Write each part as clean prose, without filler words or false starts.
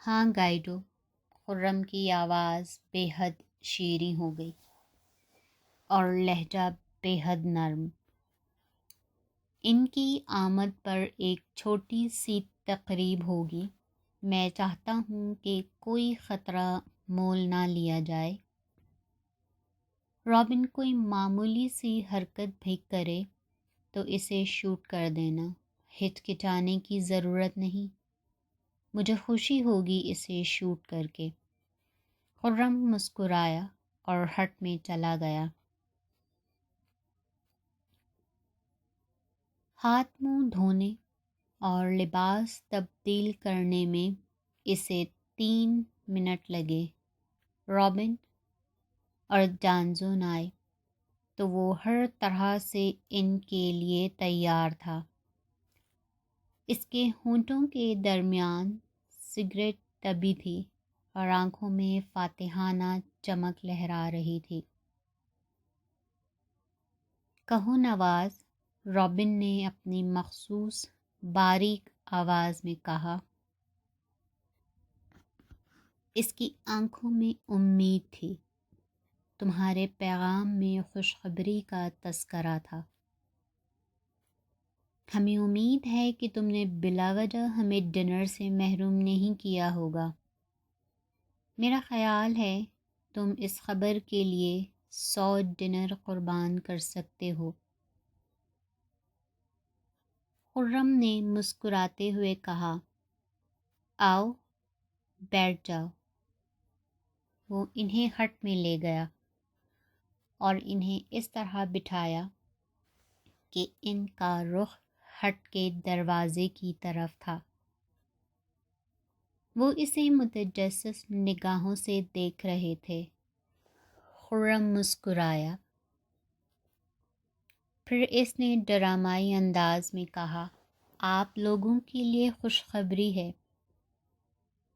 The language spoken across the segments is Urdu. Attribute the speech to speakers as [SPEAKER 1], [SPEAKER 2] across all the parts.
[SPEAKER 1] ہاں گائیڈو، خرم کی آواز بے حد شیریں ہو گئی اور لہجہ بے حد نرم۔ ان کی آمد پر ایک چھوٹی سی تقریب ہوگی۔ میں چاہتا ہوں کہ کوئی خطرہ مول نہ لیا جائے۔ رابن کوئی معمولی سی حرکت بھی کرے تو اسے شوٹ کر دینا، ہچکچانے کی ضرورت نہیں۔ مجھے خوشی ہوگی اسے شوٹ کر کے۔ خرم مسکرایا اور ہٹ میں چلا گیا۔ ہاتھ منہ دھونے اور لباس تبدیل کرنے میں اسے 3 منٹ لگے۔ رابن اور جانزون آئے تو وہ ہر طرح سے ان کے لیے تیار تھا۔ اس کے ہونٹوں کے درمیان سگریٹ دبی تھی اور آنکھوں میں فاتحانہ چمک لہرا رہی تھی۔ کہو نواز، رابن نے اپنی مخصوص باریک آواز میں کہا۔ اس کی آنکھوں میں امید تھی۔ تمہارے پیغام میں خوشخبری کا تذکرہ تھا۔ ہمیں امید ہے کہ تم نے بلا وجہ ہمیں ڈنر سے محروم نہیں کیا ہوگا۔ میرا خیال ہے تم اس خبر کے لیے 100 ڈنر قربان کر سکتے ہو۔ خرم نے مسکراتے ہوئے کہا، آؤ بیٹھ جاؤ۔ وہ انہیں ہٹ میں لے گیا اور انہیں اس طرح بٹھایا کہ ان کا رخ ہٹ کے دروازے کی طرف تھا۔ وہ اسے متجسس نگاہوں سے دیکھ رہے تھے۔ خرم مسکرایا، پھر اس نے ڈرامائی انداز میں کہا، آپ لوگوں کے لیے خوشخبری ہے۔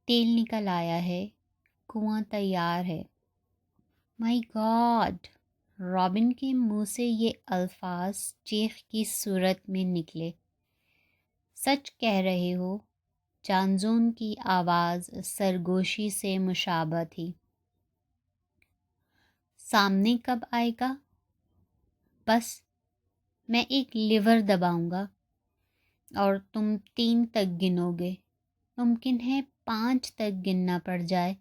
[SPEAKER 1] تیل نکل آیا ہے، کنواں تیار ہے۔ مائی گاڈ! رابن کے منہ سے یہ الفاظ چیخ کی صورت میں نکلے۔ سچ کہہ رہے ہو؟ جانزون کی آواز سرگوشی سے مشابہ تھی۔ سامنے کب آئے گا؟ بس میں ایک لیور دباؤں گا اور تم 3 تک گنو گے۔ ممکن ہے 5 تک گننا پڑ جائے۔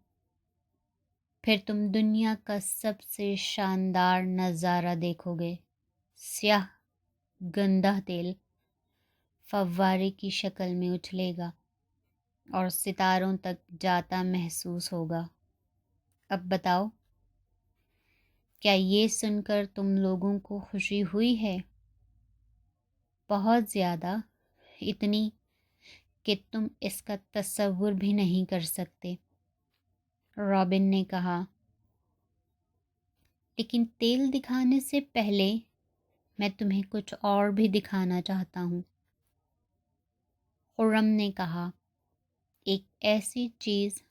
[SPEAKER 1] پھر تم دنیا کا سب سے شاندار نظارہ دیکھو گے۔ سیاہ گندہ تیل فوارے کی شکل میں اچھلے گا اور ستاروں تک جاتا محسوس ہوگا۔ اب بتاؤ، کیا یہ سن کر تم لوگوں کو خوشی ہوئی ہے؟ بہت زیادہ، اتنی کہ تم اس کا تصور بھی نہیں کر سکتے، رابن نے کہا۔ لیکن تیل دکھانے سے پہلے میں تمہیں کچھ اور بھی دکھانا چاہتا ہوں، خرم نے کہا۔ ایک ایسی چیز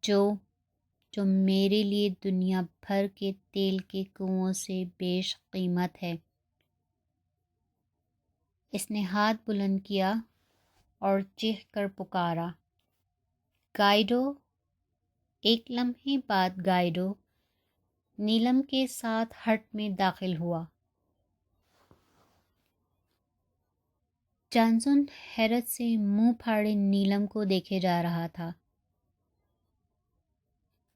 [SPEAKER 1] جو میرے لیے دنیا بھر کے تیل کے کنووں سے بیش قیمت ہے۔ اس نے ہاتھ بلند کیا اور چیخ کر پکارا، گائیڈو! ایک لمحے بعد گائیڈو نیلم کے ساتھ ہٹ میں داخل ہوا۔ جانسن حیرت سے منہ پھاڑے نیلم کو دیکھے جا رہا تھا۔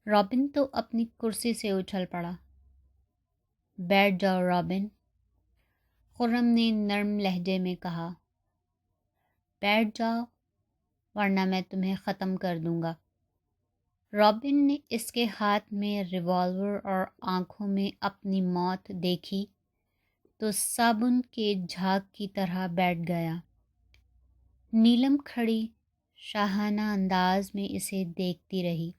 [SPEAKER 1] رابن تو اپنی کرسی سے اچھل پڑا۔ بیٹھ جاؤ رابن، خرم نے نرم لہجے میں کہا۔ بیٹھ جاؤ ورنہ میں تمہیں ختم کر دوں گا۔ رابن نے اس کے ہاتھ میں ریوالور اور آنکھوں میں اپنی موت دیکھی تو صابن کے جھاگ کی طرح بیٹھ گیا۔ نیلم کھڑی شاہانہ انداز میں اسے دیکھتی رہی۔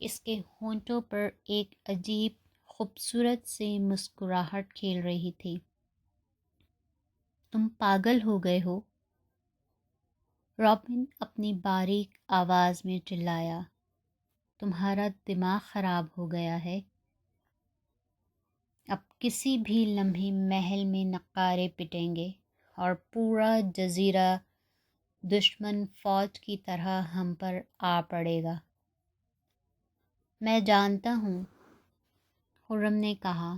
[SPEAKER 1] اس کے ہونٹوں پر ایک عجیب خوبصورت سی مسکراہٹ کھیل رہی تھی۔ تم پاگل ہو گئے ہو؟ رابن اپنی باریک آواز میں چلایا، تمہارا دماغ خراب ہو گیا ہے؟ اب کسی بھی لمحے محل میں نقارے پٹیں گے اور پورا جزیرہ دشمن فوج کی طرح ہم پر آ پڑے گا۔ میں جانتا ہوں، خرم نے کہا،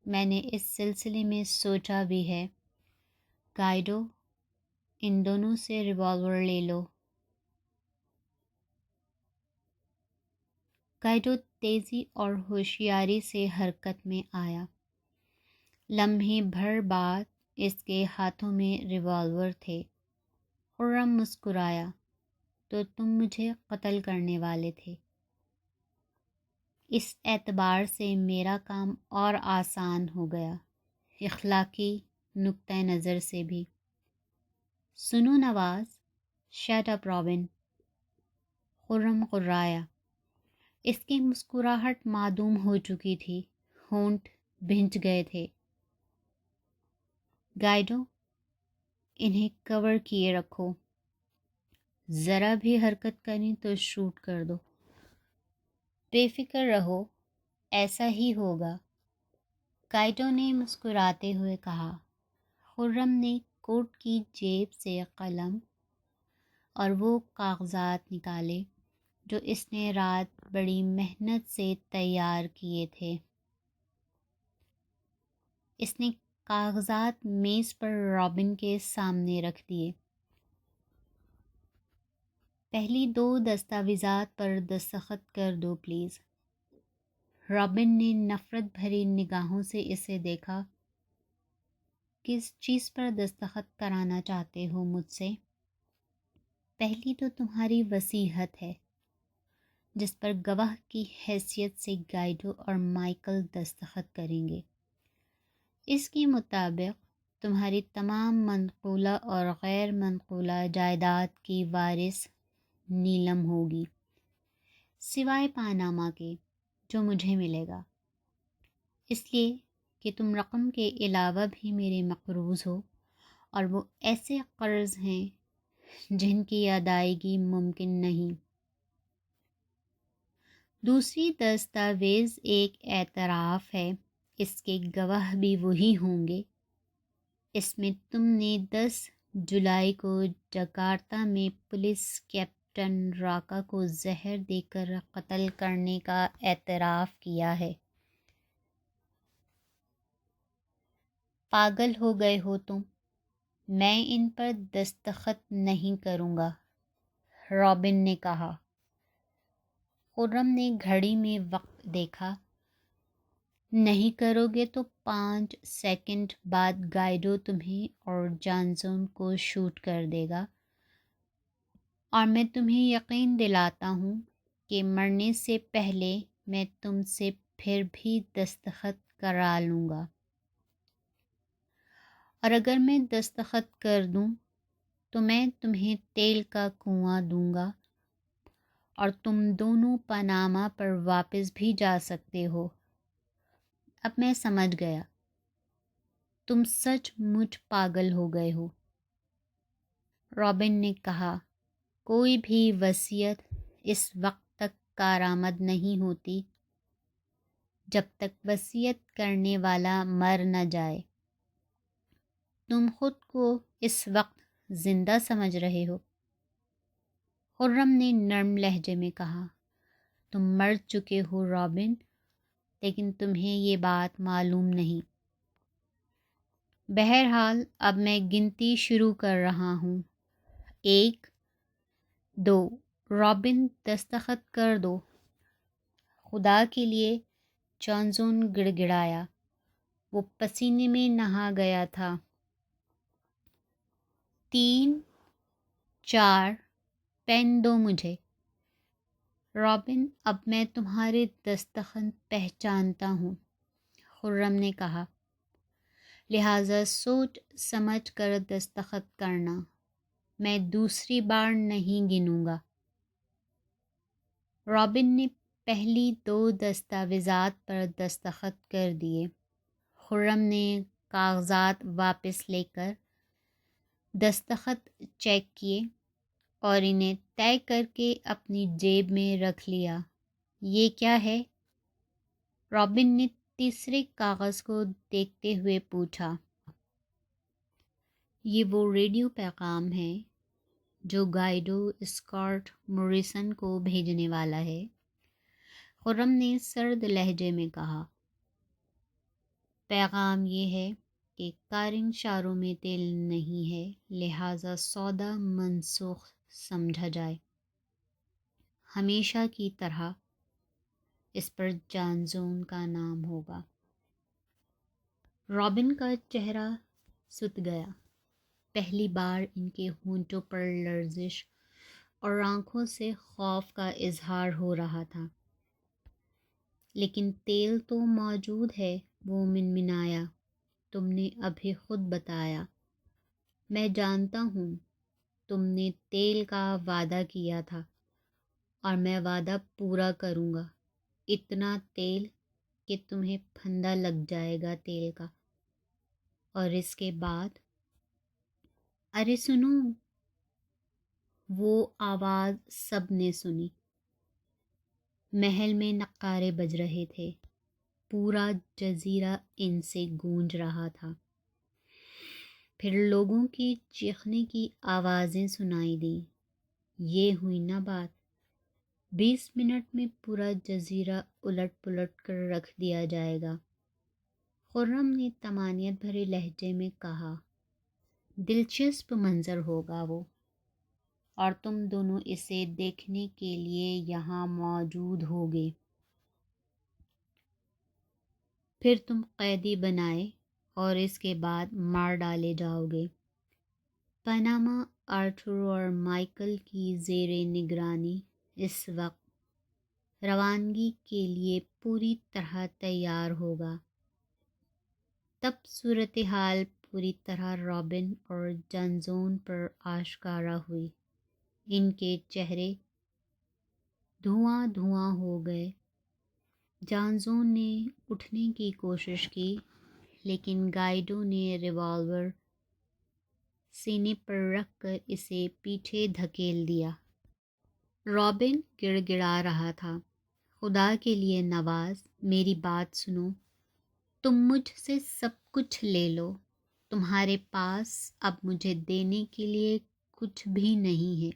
[SPEAKER 1] میں نے اس سلسلے میں سوچا بھی ہے۔ گائیڈو، ان دونوں سے ریوالور لے لو۔ گائیڈو تیزی اور ہوشیاری سے حرکت میں آیا۔ لمحے بھر بعد اس کے ہاتھوں میں ریوالور تھے۔ خرم مسکرایا، تو تم مجھے قتل کرنے والے تھے۔ اس اعتبار سے میرا کام اور آسان ہو گیا، اخلاقی نقطہ نظر سے بھی۔ سنو نواز، شٹ اپ رابن۔ خرم غرایا۔ اس کی مسکراہٹ معدوم ہو چکی تھی، ہونٹ بھنج گئے تھے۔ گائیڈو، انہیں کور کیے رکھو، ذرا بھی حرکت کریں تو شوٹ کر دو۔ بے فکر رہو، ایسا ہی ہوگا، گائیڈو نے مسکراتے ہوئے کہا۔ خرم نے کوٹ کی جیب سے قلم اور وہ کاغذات نکالے جو اس نے رات بڑی محنت سے تیار کیے تھے۔ اس نے کاغذات میز پر رابن کے سامنے رکھ دیے۔ پہلی 2 دستاویزات پر دستخط کر دو پلیز۔ رابن نے نفرت بھری نگاہوں سے اسے دیکھا۔ کس چیز پر دستخط کرانا چاہتے ہو مجھ سے؟ پہلی تو تمہاری وصیت ہے، جس پر گواہ کی حیثیت سے گائیڈو اور مائیکل دستخط کریں گے۔ اس کے مطابق تمہاری تمام منقولہ اور غیر منقولہ جائیداد کی وارث نیلم ہوگی، سوائے پاناما کے جو مجھے ملے گا، اس لیے کہ تم رقم کے علاوہ بھی میرے مقروض ہو، اور وہ ایسے قرض ہیں جن کی ادائیگی ممکن نہیں۔ دوسری دستاویز ایک اعتراف ہے، اس کے گواہ بھی وہی ہوں گے۔ اس میں تم نے 10 جولائی کو جکارتہ میں پولیس کیپٹن راکا کو زہر دے کر قتل کرنے کا اعتراف کیا ہے۔ پاگل ہو گئے ہو تم؟ میں ان پر دستخط نہیں کروں گا، رابن نے کہا۔ خرم نے گھڑی میں وقت دیکھا۔ نہیں کرو گے تو 5 سیکنڈ بعد گائیڈو تمہیں اور جانسون کو شوٹ کر دے گا، اور میں تمہیں یقین دلاتا ہوں کہ مرنے سے پہلے میں تم سے پھر بھی دستخط کرا لوں گا۔ اور اگر میں دستخط کر دوں تو میں تمہیں تیل کا کنواں دوں گا، اور تم دونوں پاناما پر واپس بھی جا سکتے ہو۔ اب میں سمجھ گیا، تم سچ مچ پاگل ہو گئے ہو، رابن نے کہا۔ کوئی بھی وصیت اس وقت تک کارآمد نہیں ہوتی جب تک وصیت کرنے والا مر نہ جائے۔ تم خود کو اس وقت زندہ سمجھ رہے ہو؟ خرم نے نرم لہجے میں کہا۔ تم مر چکے ہو رابن، لیکن تمہیں یہ بات معلوم نہیں۔ بہرحال اب میں گنتی شروع کر رہا ہوں۔ 1، 2، رابن دستخط کر دو۔ خدا کے لیے، جانسون گڑ گڑایا، وہ پسینے میں نہا گیا تھا۔ 3، 4، پین دو مجھے۔ رابن، اب میں تمہارے دستخط پہچانتا ہوں، خرم نے کہا، لہٰذا سوچ سمجھ کر دستخط کرنا، میں دوسری بار نہیں گنوں گا۔ رابن نے پہلی 2 دستاویزات پر دستخط کر دیے۔ خرم نے کاغذات واپس لے کر دستخط چیک کیے اور انہیں طے کر کے اپنی جیب میں رکھ لیا۔ یہ کیا ہے؟ رابن نے تیسرے کاغذ کو دیکھتے ہوئے پوچھا۔ یہ وہ ریڈیو پیغام ہے جو گائیڈو اسکاٹ موریسن کو بھیجنے والا ہے۔ خرم نے سرد لہجے میں کہا، پیغام یہ ہے کہ کارنگ شاروں میں تیل نہیں ہے، لہٰذا سودا منسوخ سمجھا جائے۔ ہمیشہ کی طرح اس پر جانزون کا نام ہوگا۔ رابن کا چہرہ ست گیا۔ پہلی بار ان کے ہونٹوں پر لرزش اور آنکھوں سے خوف کا اظہار ہو رہا تھا۔ لیکن تیل تو موجود ہے، وہ منمنایا، تم نے ابھی خود بتایا۔ میں جانتا ہوں، تم نے تیل کا وعدہ کیا تھا اور میں وعدہ پورا کروں گا۔ اتنا تیل کہ تمہیں پھندا لگ جائے گا تیل کا۔ اور اس کے بعد، ارے سنو! وہ آواز سب نے سنی۔ محل میں نقارے بج رہے تھے، پورا جزیرہ ان سے گونج رہا تھا۔ پھر لوگوں کی چیخنے کی آوازیں سنائی دیں۔ یہ ہوئی نا بات! 20 منٹ میں پورا جزیرہ الٹ پلٹ کر رکھ دیا جائے گا۔ خرم نے طمانینت بھرے لہجے میں کہا، دلچسپ منظر ہوگا وہ، اور تم دونوں اسے دیکھنے کے لیے یہاں موجود ہوگے۔ پھر تم قیدی بنائے اور اس کے بعد مار ڈالے جاؤ گے۔ پاناما آرتھر اور مائیکل کی زیر نگرانی اس وقت روانگی کے لیے پوری طرح تیار ہوگا۔ تب صورتحال پوری طرح رابن اور جانزون پر آشکارا ہوئی۔ ان کے چہرے دھواں دھواں ہو گئے۔ جانزون نے اٹھنے کی کوشش کی، لیکن گائیڈو نے ریوالور سینے پر رکھ کر اسے پیچھے دھکیل دیا۔ رابن گڑ گڑا رہا تھا، خدا کے لیے نواز، میری بات سنو۔ تم مجھ سے سب کچھ لے لو، تمہارے پاس اب مجھے دینے کے لیے کچھ بھی نہیں ہے۔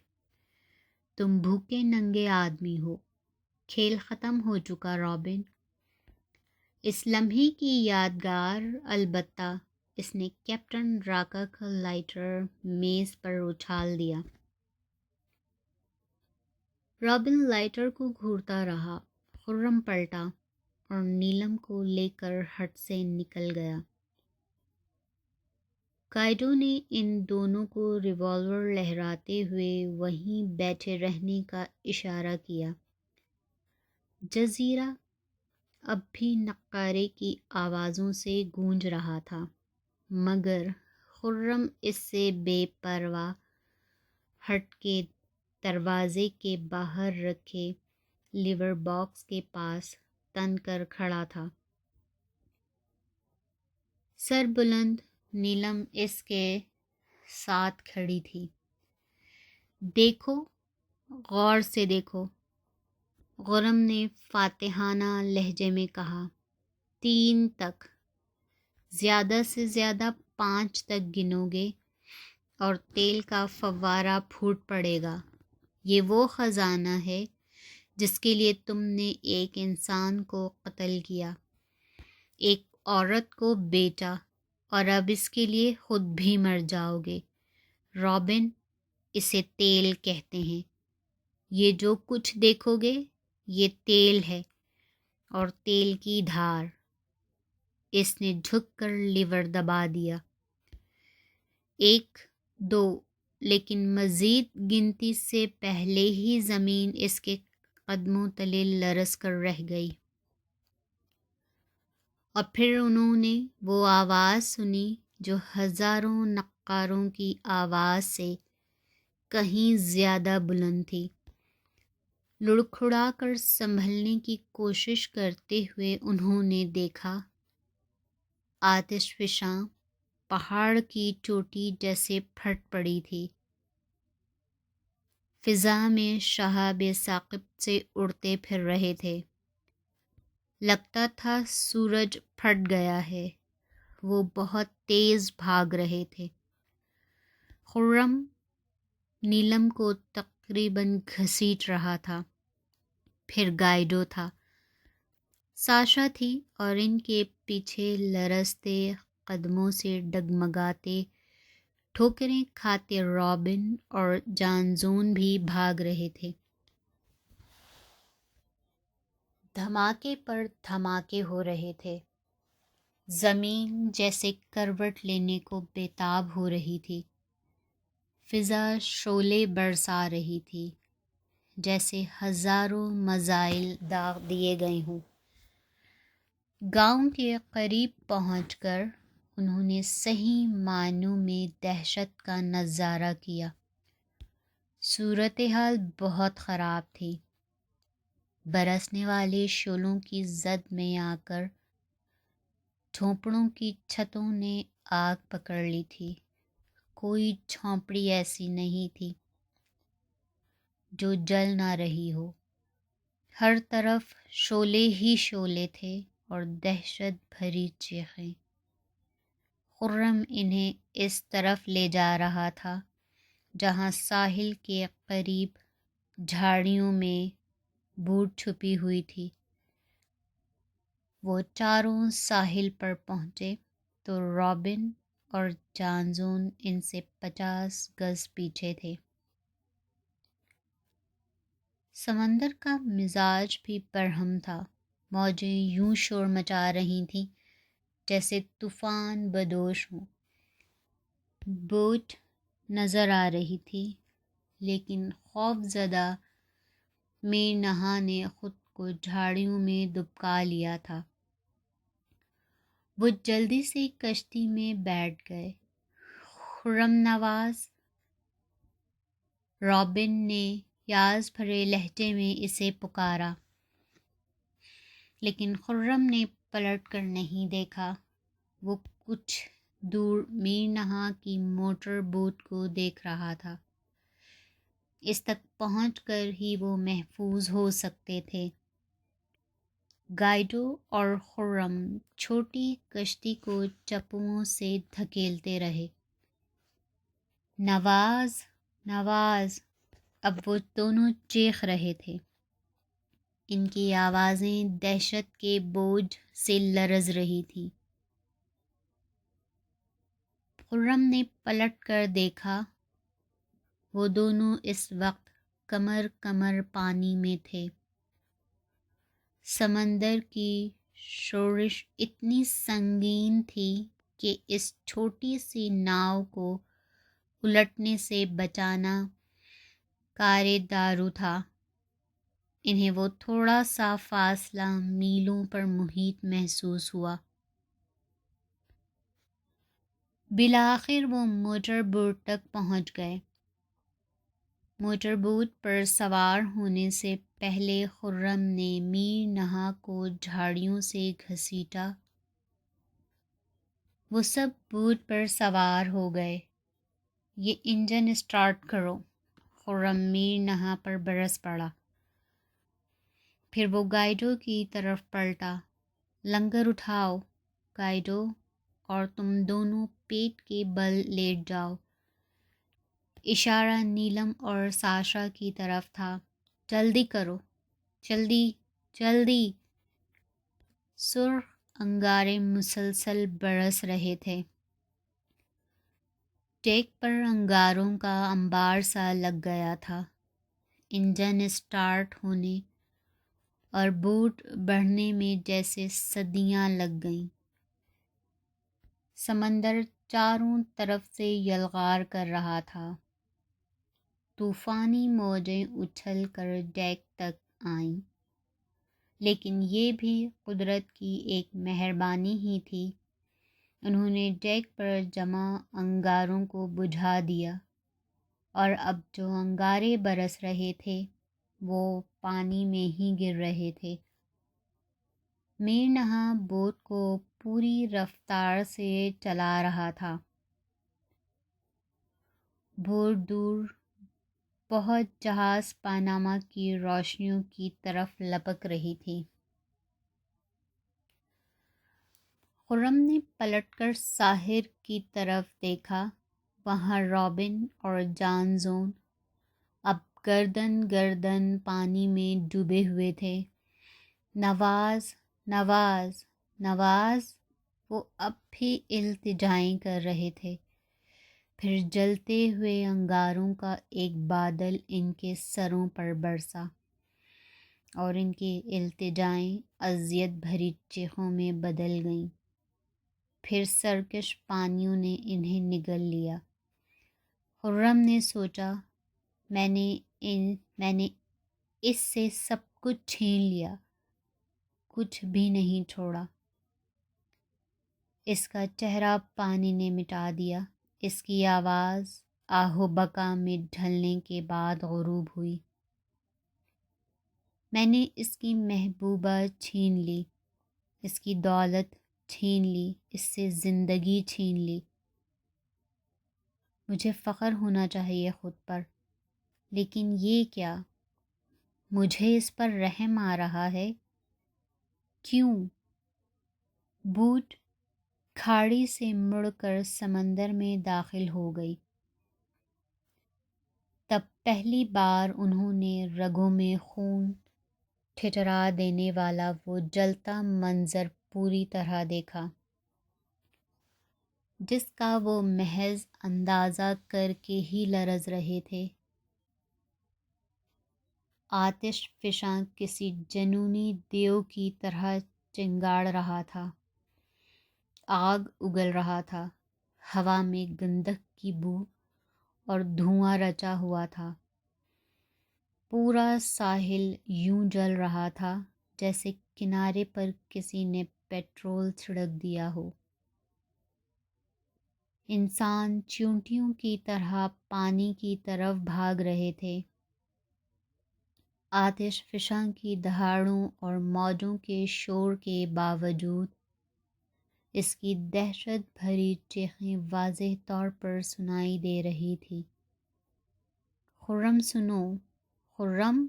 [SPEAKER 1] تم بھوکے ننگے آدمی ہو۔ کھیل ختم ہو چکا رابن۔ اس لمحے کی یادگار، البتہ اس نے کیپٹن ڈراکا کا لائٹر میز پر اچھال دیا۔ رابن لائٹر کو گھورتا رہا۔ خرم پلٹا اور نیلم کو لے کر ہٹ سے نکل گیا۔ گائیڈو نے ان دونوں کو ریوالور لہراتے ہوئے وہیں بیٹھے رہنے کا اشارہ کیا۔ جزیرہ اب بھی نقارے کی آوازوں سے گونج رہا تھا، مگر خرم اس سے بے پرواہ ہٹ کے دروازے کے باہر رکھے لیور باکس کے پاس تن کر کھڑا تھا۔ سر بلند نیلم اس کے ساتھ کھڑی تھی۔ دیکھو، غور سے دیکھو، خرم نے فاتحانہ لہجے میں کہا، 3 تک، زیادہ سے زیادہ 5 تک گنو گے اور تیل کا فوارہ پھوٹ پڑے گا۔ یہ وہ خزانہ ہے جس کے لیے تم نے ایک انسان کو قتل کیا، ایک عورت کو بیچا، اور اب اس کے لیے خود بھی مر جاؤ گے۔ رابن، اسے تیل کہتے ہیں۔ یہ جو کچھ دیکھو گے یہ تیل ہے، اور تیل کی دھار۔ اس نے جھک کر لیور دبا دیا۔ 1 2، لیکن مزید گنتی سے پہلے ہی زمین اس کے قدموں تلے لرز کر رہ گئی۔ اور پھر انہوں نے وہ آواز سنی جو ہزاروں نقاروں کی آواز سے کہیں زیادہ بلند تھی۔ لڑکھڑا کر سنبھلنے کی کوشش کرتے ہوئے انہوں نے دیکھا، آتش فشاں پہاڑ کی چوٹی جیسے پھٹ پڑی تھی، فضا میں شہاب ثاقب سے اڑتے پھر رہے تھے۔ لگتا تھا سورج پھٹ گیا ہے۔ وہ بہت تیز بھاگ رہے تھے۔ خرم نیلم کو تقریباً گھسیٹ رہا تھا، پھر گائیڈو تھا، ساشا تھی اور ان کے پیچھے لرزتے قدموں سے ڈگمگاتے ٹھوکریں کھاتے رابن اور جانزون بھی بھاگ رہے تھے۔ دھماکے پر دھماکے ہو رہے تھے، زمین جیسے کروٹ لینے کو بےتاب ہو رہی تھی، فضا شعلے برسا رہی تھی، جیسے ہزاروں میزائل داغ دیے گئے ہوں۔ گاؤں کے قریب پہنچ کر انہوں نے صحیح معنوں میں دہشت کا نظارہ کیا۔ صورتحال بہت خراب تھی۔ برسنے والے شعلوں کی زد میں آ کر جھونپڑوں کی چھتوں نے آگ پکڑ لی تھی۔ کوئی جھونپڑی ایسی نہیں تھی جو جل نہ رہی ہو۔ ہر طرف شعلے ہی شعلے تھے اور دہشت بھری چیخیں۔ خرم انہیں اس طرف لے جا رہا تھا جہاں ساحل کے قریب جھاڑیوں میں بوٹ چھپی ہوئی تھی۔ وہ چاروں ساحل پر پہنچے تو رابن اور جانزون ان سے 50 گز پیچھے تھے۔ سمندر کا مزاج بھی برہم تھا، موجیں یوں شور مچا رہی تھیں جیسے طوفان بدوش ہوں۔ بوٹ نظر آ رہی تھی، لیکن خوف زدہ میر نہا نے خود کو جھاڑیوں میں دبکا لیا تھا۔ وہ جلدی سے کشتی میں بیٹھ گئے۔ خرم نواز، رابن نے یاس بھرے لہجے میں اسے پکارا، لیکن خرم نے پلٹ کر نہیں دیکھا۔ وہ کچھ دور میر نہا کی موٹر بوٹ کو دیکھ رہا تھا۔ اس تک پہنچ کر ہی وہ محفوظ ہو سکتے تھے۔ گائیڈو اور خرم چھوٹی کشتی کو چپوؤں سے دھکیلتے رہے۔ نواز، نواز! اب وہ دونوں چیخ رہے تھے۔ ان کی آوازیں دہشت کے بوجھ سے لرز رہی تھیں۔ خرم نے پلٹ کر دیکھا، وہ دونوں اس وقت کمر کمر پانی میں تھے۔ سمندر کی شورش اتنی سنگین تھی کہ اس چھوٹی سی ناؤ کو الٹنے سے بچانا کار دارو تھا۔ انہیں وہ تھوڑا سا فاصلہ میلوں پر محیط محسوس ہوا۔ بالآخر وہ موٹر بوٹ تک پہنچ گئے۔ موٹر بوٹ پر سوار ہونے سے پہلے خرم نے میر نہا کو جھاڑیوں سے گھسیٹا۔ وہ سب بوٹ پر سوار ہو گئے۔ یہ انجن اسٹارٹ کرو، خرم میر نہا پر برس پڑا۔ پھر وہ گائیڈو کی طرف پلٹا۔ لنگر اٹھاؤ، گائیڈو، اور تم دونوں پیٹ کے بل لیٹ جاؤ۔ اشارہ نیلم اور ساشا کی طرف تھا۔ جلدی کرو، جلدی، جلدی! سرخ انگارے مسلسل برس رہے تھے۔ ڈیک پر انگاروں کا انبار سا لگ گیا تھا۔ انجن اسٹارٹ ہونے اور بوٹ بڑھنے میں جیسے صدیاں لگ گئیں۔ سمندر چاروں طرف سے یلغار کر رہا تھا۔ طوفانی موجیں اچھل کر ڈیک تک آئیں، لیکن یہ بھی قدرت کی ایک مہربانی ہی تھی۔ انہوں نے ڈیک پر جمع انگاروں کو بجھا دیا، اور اب جو انگارے برس رہے تھے وہ پانی میں ہی گر رہے تھے۔ میر نہا بوٹ کو پوری رفتار سے چلا رہا تھا۔ بہت دور بہت جہاز پاناما کی روشنیوں کی طرف لپک رہی تھی۔ خرم نے پلٹ کر ساحل کی طرف دیکھا۔ وہاں رابن اور جانزون گردن گردن پانی میں ڈوبے ہوئے تھے۔ نواز، نواز، نواز، وہ اب بھی التجائیں کر رہے تھے۔ پھر جلتے ہوئے انگاروں کا ایک بادل ان کے سروں پر برسا اور ان کی التجائیں اذیت بھری چیخوں میں بدل گئیں۔ پھر سرکش پانیوں نے انہیں نگل لیا۔ خرم نے سوچا، میں نے اس سے سب کچھ چھین لیا، کچھ بھی نہیں چھوڑا۔ اس کا چہرہ پانی نے مٹا دیا۔ اس کی آواز آہ و بکا میں ڈھلنے کے بعد غروب ہوئی۔ میں نے اس کی محبوبہ چھین لی، اس کی دولت چھین لی، اس سے زندگی چھین لی۔ مجھے فخر ہونا چاہیے خود پر، لیکن یہ کیا؟ مجھے اس پر رحم آ رہا ہے۔ کیوں؟ بوٹ کھاڑی سے مڑ کر سمندر میں داخل ہو گئی۔ تب پہلی بار انہوں نے رگوں میں خون ٹھٹرا دینے والا وہ جلتا منظر پوری طرح دیکھا، جس کا وہ محض اندازہ کر کے ہی لرز رہے تھے۔ آتش فشاں کسی جنونی دیو کی طرح چنگاڑ رہا تھا، آگ اگل رہا تھا، ہوا میں گندھک کی بو اور دھواں رچا ہوا تھا۔ پورا ساحل یوں جل رہا تھا جیسے کنارے پر کسی نے پیٹرول چھڑک دیا ہو۔ انسان چیونٹیوں کی طرح پانی کی طرف بھاگ رہے تھے۔ آتش فشاں کی دہاڑوں اور موجوں کے شور کے باوجود اس کی دہشت بھری چیخیں واضح طور پر سنائی دے رہی تھی۔ خرم سنو، خرم،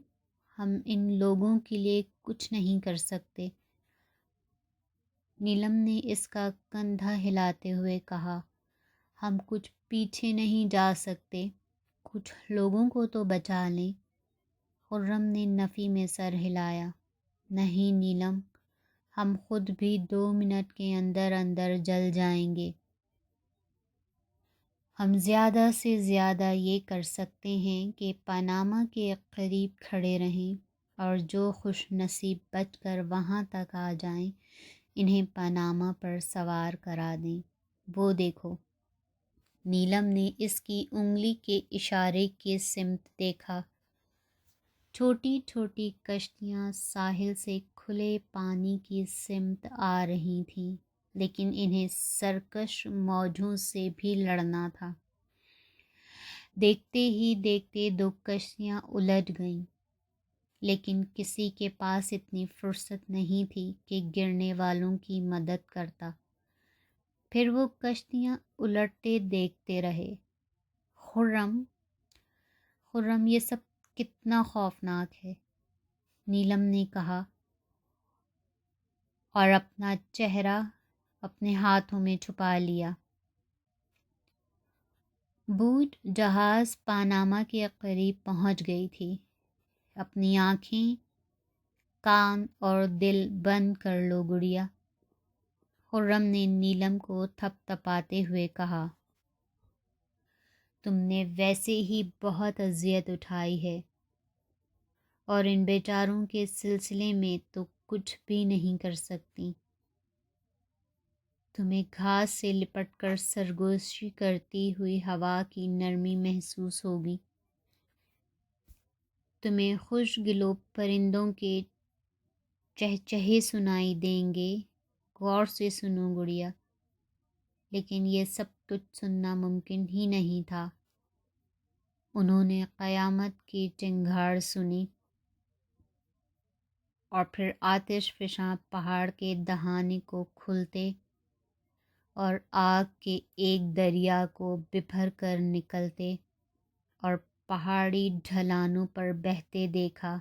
[SPEAKER 1] ہم ان لوگوں کے لیے کچھ نہیں کر سکتے۔ نیلم نے اس کا کندھا ہلاتے ہوئے کہا، ہم کچھ پیچھے نہیں جا سکتے، کچھ لوگوں کو تو بچا لیں۔ خرم نے نفی میں سر ہلایا، نہیں نیلم، ہم خود بھی 2 منٹ کے اندر اندر جل جائیں گے۔ ہم زیادہ سے زیادہ یہ کر سکتے ہیں کہ پاناما کے قریب کھڑے رہیں اور جو خوش نصیب بچ کر وہاں تک آ جائیں انہیں پاناما پر سوار کرا دیں۔ وہ دیکھو۔ نیلم نے اس کی انگلی کے اشارے کے سمت دیکھا۔ چھوٹی چھوٹی کشتیاں ساحل سے کھلے پانی کی سمت آ رہی تھیں، لیکن انہیں سرکش موجوں سے بھی لڑنا تھا۔ دیکھتے ہی دیکھتے 2 کشتیاں الٹ گئیں، لیکن کسی کے پاس اتنی فرصت نہیں تھی کہ گرنے والوں کی مدد کرتا۔ پھر وہ کشتیاں الٹتے دیکھتے رہے۔ خرم، خرم، یہ سب کتنا خوفناک ہے، نیلم نے کہا اور اپنا چہرہ اپنے ہاتھوں میں چھپا لیا۔ بوٹ جہاز پاناما کے قریب پہنچ گئی تھی۔ اپنی آنکھیں، کان اور دل بند کر لو گڑیا، خرم نے نیلم کو تھپ تھپاتے ہوئے کہا۔ تم نے ویسے ہی بہت اذیت اٹھائی ہے اور ان بیچاروں کے سلسلے میں تو کچھ بھی نہیں کر سکتی۔ تمہیں گھاس سے لپٹ کر سرگوشی کرتی ہوئی ہوا کی نرمی محسوس ہوگی، تمہیں خوش گلو پرندوں کے چہچہے سنائی دیں گے۔ غور سے سنو گڑیا، لیکن یہ سب کچھ سننا ممکن ہی نہیں تھا۔ انہوں نے قیامت کی چنگھاڑ سنی اور پھر آتش فشاں پہاڑ کے دہانے کو کھلتے اور آگ کے ایک دریا کو بکھر کر نکلتے اور پہاڑی ڈھلانوں پر بہتے دیکھا۔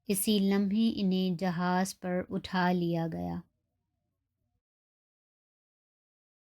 [SPEAKER 1] اسی لمحے انہیں جہاز پر اٹھا لیا گیا۔